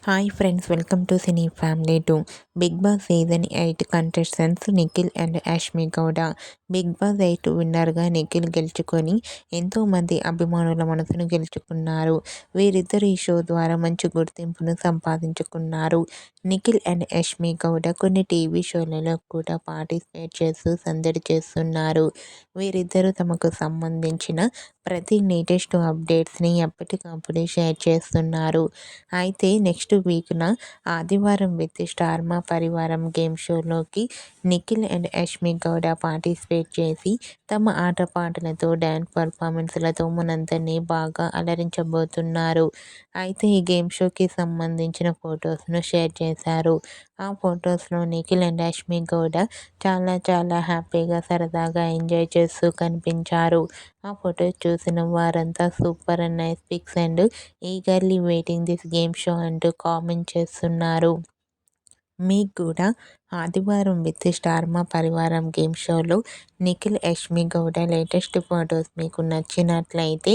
Hi friends, welcome to cine family 2. Big Boss season 8 contestants Nikhil and Yashmi Gowda. Big Boss 8 విన్నర్గా నిఖిల్ గెలుచుకొని ఎంతోమంది అభిమానుల మనసును గెలుచుకున్నారు. వీరిద్దరు ఈ షో ద్వారా మంచి గుర్తింపును సంపాదించుకున్నారు. నిఖిల్ అండ్ యాష్మి గౌడ కొన్ని టీవీ షోలలో కూడా పార్టిసిపేట్ చేస్తూ సందడి చేస్తున్నారు. వీరిద్దరూ తమకు సంబంధించిన ప్రతి లేటెస్ట్ అప్డేట్స్ని ఎప్పటికప్పుడు షేర్ చేస్తున్నారు. అయితే నెక్స్ట్ వీక్న ఆదివారం with star Maa Parivaaram game షోలోకి నిఖిల్ అండ్ యాష్మి గౌడ పార్టిసిపేట్ చేసి తమ ఆటపాటలతో డ్యాన్స్ పర్ఫార్మెన్స్లతో మనందరినీ బాగా అలరించబోతున్నారు. అయితే ఈ గేమ్ షోకి సంబంధించిన ఫొటోస్ను షేర్ చేశారు. ఆ ఫొటోస్లో నిఖిల్ అండ్ యాష్మి గౌడ చాలా హ్యాపీగా సరదాగా ఎంజాయ్ చేస్తూ కనిపించారు. ఆ ఫొటోస్ చూసిన వారంతా super and nice pics and eagerly waiting this game show అంటూ కామెంట్ చేస్తున్నారు. మీకు కూడా ఆదివారం with star Maa Parivaaram game షోలో నిఖిల్ యాష్మి గౌడ లేటెస్ట్ ఫొటోస్ మీకు నచ్చినట్లయితే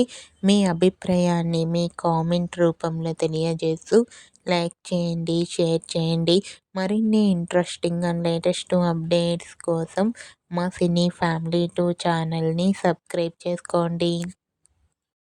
మీ అభిప్రాయాన్ని మీ కామెంట్ రూపంలో తెలియజేస్తూ లైక్ చేయండి, షేర్ చేయండి. మరిన్ని ఇంట్రెస్టింగ్ అండ్ లేటెస్ట్ అప్డేట్స్ కోసం మా సినీ ఫ్యామిలీ 2 ఛానల్ని సబ్స్క్రైబ్ చేసుకోండి.